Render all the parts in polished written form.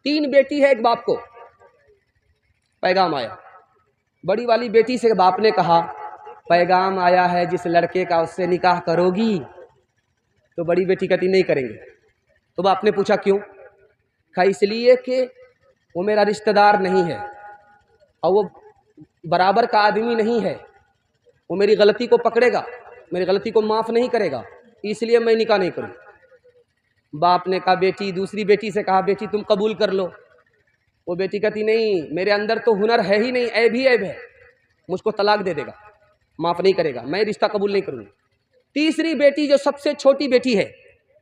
3 बेटी है एक बाप को। पैगाम आया, बड़ी वाली बेटी से बाप ने कहा पैगाम आया है जिस लड़के का उससे निकाह करोगी? तो बड़ी बेटी कहती नहीं करेंगे। तो बाप ने पूछा क्यों? कहा इसलिए कि वो मेरा रिश्तेदार नहीं है और वो बराबर का आदमी नहीं है, वो मेरी गलती को पकड़ेगा, मेरी गलती को माफ़ नहीं करेगा, इसलिए मैं निकाह नहीं करूँ। बाप ने कहा बेटी, दूसरी बेटी से कहा बेटी तुम कबूल कर लो। वो बेटी कहती नहीं, मेरे अंदर तो हुनर है ही नहीं, ऐब ही ऐब है, मुझको तलाक दे देगा, माफ़ नहीं करेगा, मैं रिश्ता कबूल नहीं करूँगी। तीसरी बेटी जो सबसे छोटी बेटी है,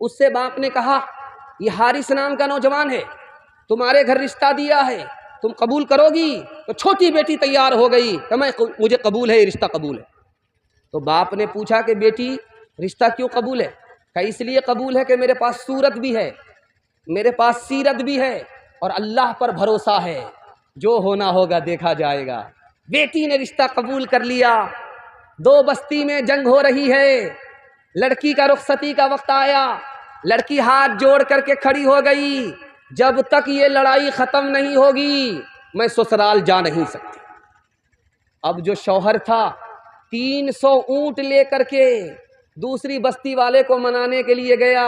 उससे बाप ने कहा ये हारिस नाम का नौजवान है, तुम्हारे घर रिश्ता दिया है, तुम कबूल करोगी? तो छोटी बेटी तैयार हो गई कि मुझे कबूल है, ये रिश्ता कबूल है। तो बाप ने पूछा कि बेटी रिश्ता क्यों कबूल है? कहा इसलिए कबूल है कि मेरे पास सूरत भी है, मेरे पास सीरत भी है और अल्लाह पर भरोसा है, जो होना होगा देखा जाएगा। बेटी ने रिश्ता कबूल कर लिया। 2 बस्ती में जंग हो रही है, लड़की का रुखसती का वक्त आया, लड़की हाथ जोड़ करके खड़ी हो गई, जब तक ये लड़ाई ख़त्म नहीं होगी मैं ससुराल जा नहीं सकती। अब जो शौहर था 300 ऊंट लेकर के दूसरी बस्ती वाले को मनाने के लिए गया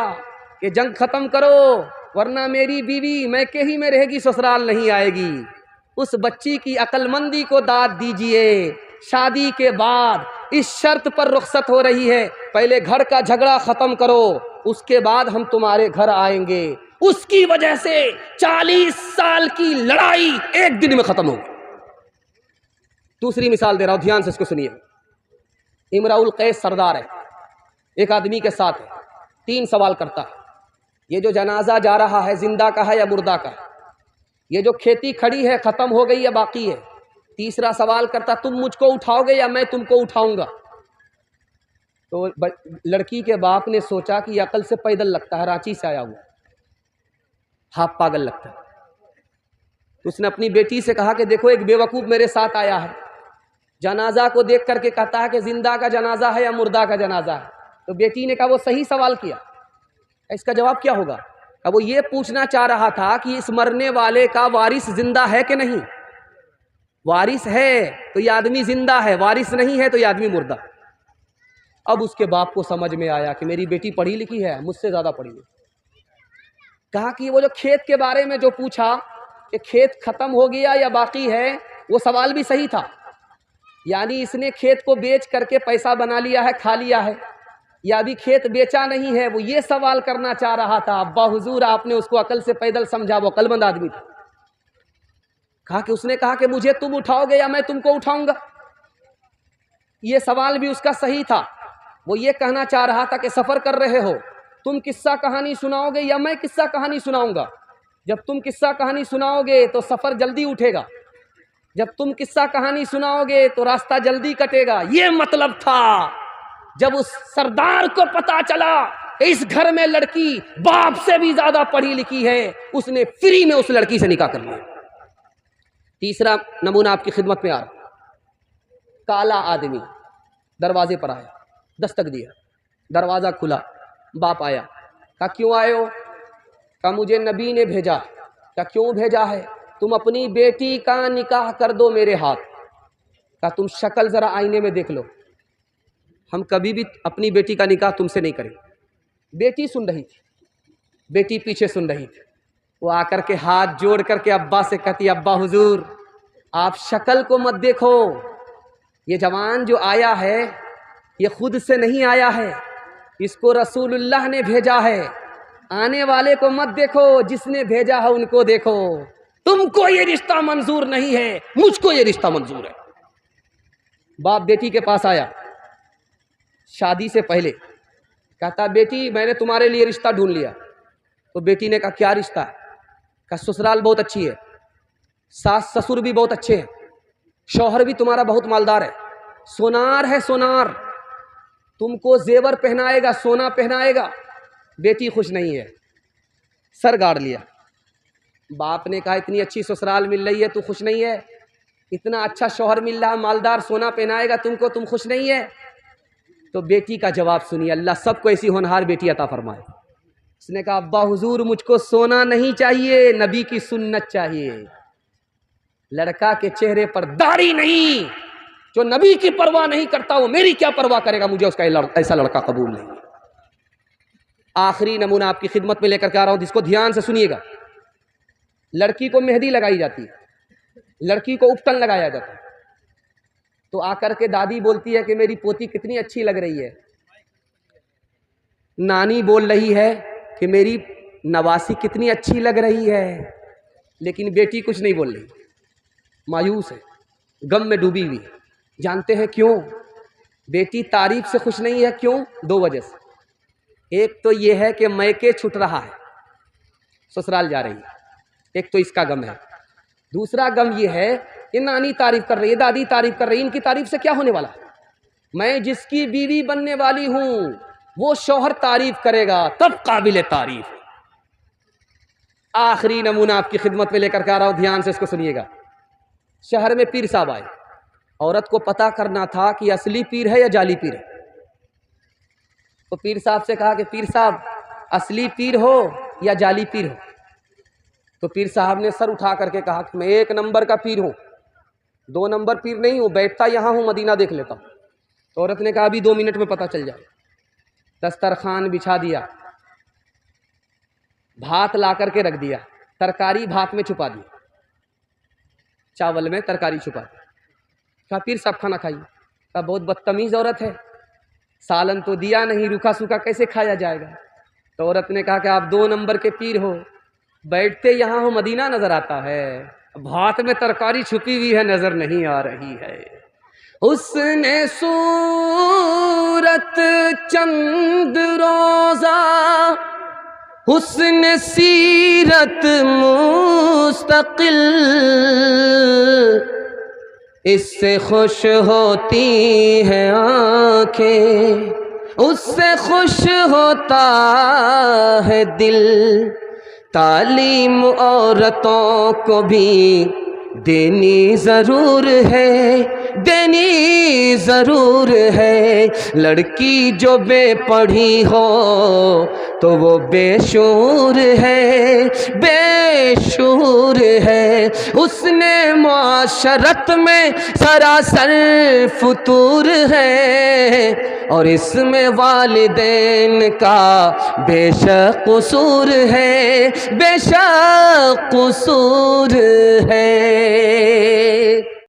कि जंग ख़त्म करो वरना मेरी बीवी मैके ही में रहेगी, ससुराल नहीं आएगी। उस बच्ची की अक्लमंदी को दाद दीजिए। शादी के बाद इस शर्त पर रुखसत हो रही है, पहले घर का झगड़ा ख़त्म करो, उसके बाद हम तुम्हारे घर आएंगे। उसकी वजह से 40 साल की लड़ाई एक दिन में ख़त्म होगी। दूसरी मिसाल दे रहा हूँ, ध्यान से इसको सुनिए। इमराउल कैस सरदार है, एक आदमी के साथ है, 3 सवाल करता है, ये जो जनाजा जा रहा है जिंदा का है या मुर्दा का है? ये जो खेती खड़ी है ख़त्म हो गई या बाकी है? तीसरा सवाल करता, तुम मुझको उठाओगे या मैं तुमको उठाऊंगा? तो लड़की के बाप ने सोचा कि अकल से पैदल लगता है, रांची से आया हुआ, हाफ पागल लगता है। तो उसने अपनी बेटी से कहा कि देखो एक बेवकूफ़ मेरे साथ आया है, जनाजा को देख करके कहता है कि जिंदा का जनाजा है या मुर्दा का जनाजा है। तो बेटी ने कहा वो सही सवाल किया, इसका जवाब क्या होगा? अब वो ये पूछना चाह रहा था कि इस मरने वाले का वारिस जिंदा है कि नहीं। वारिस है तो ये आदमी जिंदा है, वारिस नहीं है तो ये आदमी मुर्दा। अब उसके बाप को समझ में आया कि मेरी बेटी पढ़ी लिखी है, मुझसे ज़्यादा पढ़ी लिखी। कहा कि वो जो खेत के बारे में जो पूछा कि खेत ख़त्म हो गया या बाकी है, वो सवाल भी सही था। यानी इसने खेत को बेच करके पैसा बना लिया है, खा लिया है, या अभी खेत बेचा नहीं है। वो ये सवाल करना चाह रहा था। अब्बा हुजूर आपने उसको अकल से पैदल समझा, वो अकलमंद आदमी था। कहा कि उसने कहा कि मुझे तुम उठाओगे या मैं तुमको उठाऊंगा। ये सवाल भी उसका सही था। वो ये कहना चाह रहा था कि सफ़र कर रहे हो, तुम किस्सा कहानी सुनाओगे या मैं किस्सा कहानी सुनाऊंगा? जब तुम किस्सा कहानी सुनाओगे तो सफ़र जल्दी उठेगा, जब तुम किस्सा कहानी सुनाओगे तो रास्ता जल्दी कटेगा। ये मतलब था। जब उस सरदार को पता चला इस घर में लड़की बाप से भी ज़्यादा पढ़ी लिखी है, उसने फ्री में उस लड़की से निकाह कर लिया। तीसरा नमूना आपकी खिदमत में आ रहा। काला आदमी दरवाजे पर आया, दस्तक दिया, दरवाज़ा खुला, बाप आया। कहा क्यों आए हो? कहा मुझे नबी ने भेजा। कहा क्यों भेजा है? तुम अपनी बेटी का निकाह कर दो मेरे हाथ। कहा तुम शक्ल ज़रा आईने में देख लो, हम कभी भी अपनी बेटी का निकाह तुमसे नहीं करेंगे। बेटी सुन रही थी, बेटी पीछे सुन रही थी। वो आकर के हाथ जोड़ करके अब्बा से कहती, अब्बा हुजूर आप शक्ल को मत देखो, ये जवान जो आया है ये खुद से नहीं आया है, इसको रसूलुल्लाह ने भेजा है। आने वाले को मत देखो, जिसने भेजा है उनको देखो। तुमको ये रिश्ता मंजूर नहीं है, मुझको ये रिश्ता मंजूर है। बाप बेटी के पास आया शादी से पहले, कहता बेटी मैंने तुम्हारे लिए रिश्ता ढूंढ लिया। तो बेटी ने कहा क्या रिश्ता है? कहा ससुराल बहुत अच्छी है, सास ससुर भी बहुत अच्छे हैं, शौहर भी तुम्हारा बहुत मालदार है, सोनार है सोनार, तुमको जेवर पहनाएगा, सोना पहनाएगा। बेटी खुश नहीं है, सर गाड़ लिया। बाप ने कहा इतनी अच्छी ससुराल मिल रही है, तू खुश नहीं है? इतना अच्छा शौहर मिल रहा, मालदार, सोना पहनाएगा तुमको, तुम खुश नहीं है? तो बेटी का जवाब सुनिए, अल्लाह सबको ऐसी होनहार बेटी अता फरमाए। उसने कहा अब्बा हुजूर मुझको सोना नहीं चाहिए, नबी की सुन्नत चाहिए। लड़का के चेहरे पर दाढ़ी नहीं, जो नबी की परवाह नहीं करता वो मेरी क्या परवाह करेगा, मुझे उसका ऐसा लड़का कबूल नहीं। आखिरी नमूना आपकी खिदमत में लेकर के आ रहा हूं, जिसको ध्यान से सुनिएगा। लड़की को मेहंदी लगाई जाती है, लड़की को उपटन लगाया जाता है, तो आकर के दादी बोलती है कि मेरी पोती कितनी अच्छी लग रही है। नानी बोल रही है कि मेरी नवासी कितनी अच्छी लग रही है, लेकिन बेटी कुछ नहीं बोल रही, मायूस है, गम में डूबी हुई है। जानते हैं क्यों? बेटी तारीफ से खुश नहीं है। क्यों? दो वजह से। एक तो ये है कि मैके छूट रहा है, ससुराल जा रही है, एक तो इसका गम है। दूसरा गम ये है कि नानी तारीफ कर रही है, दादी तारीफ कर रही है, इनकी तारीफ से क्या होने वाला है? मैं जिसकी बीवी बनने वाली हूं वो शौहर तारीफ करेगा तब काबिल तारीफ है। आखिरी नमूना आपकी खिदमत में लेकर के आ रहा हूं, ध्यान से इसको सुनिएगा। शहर में पीर साहब आए, औरत को पता करना था कि असली पीर है या जाली पीर है। तो पीर साहब से कहा कि पीर साहब असली पीर हो या जाली पीर हो? तो पीर साहब ने सर उठा करके कहा कि मैं 1 नंबर का पीर हूं, 2 नंबर पीर नहीं हूं, बैठता यहां हूं, मदीना देख लेता हूं। तो औरत ने कहा अभी 2 मिनट में पता चल जाए। दस्तरखान बिछा दिया, भात ला करके रख दिया, तरकारी भात में छुपा दी, चावल में तरकारी छुपा दी। कहा पीर साहब खाना खाइए। कहा बहुत बदतमीज औरत है, सालन तो दिया नहीं, रूखा सूखा कैसे खाया जाएगा? तो औरत ने कहा कि आप 2 नंबर के पीर हो, बैठते यहाँ हो, मदीना नजर आता है, भात में तरकारी छुपी हुई है नजर नहीं आ रही है। उसने सूरत चंद रोजा, हुस्न सीरत मुस्तकिल, इससे खुश होती हैं आंखें, उससे खुश होता है दिल। तालीम औरतों को भी देनी ज़रूर है, देनी ज़रूर है। लड़की जो बेपढ़ी हो तो वो बेशूर है, बेशूर है। उसने मुआशरत में सरासर फतूर है, और इसमें वालिदैन का बेशक कसूर है, बेशक कसूर है।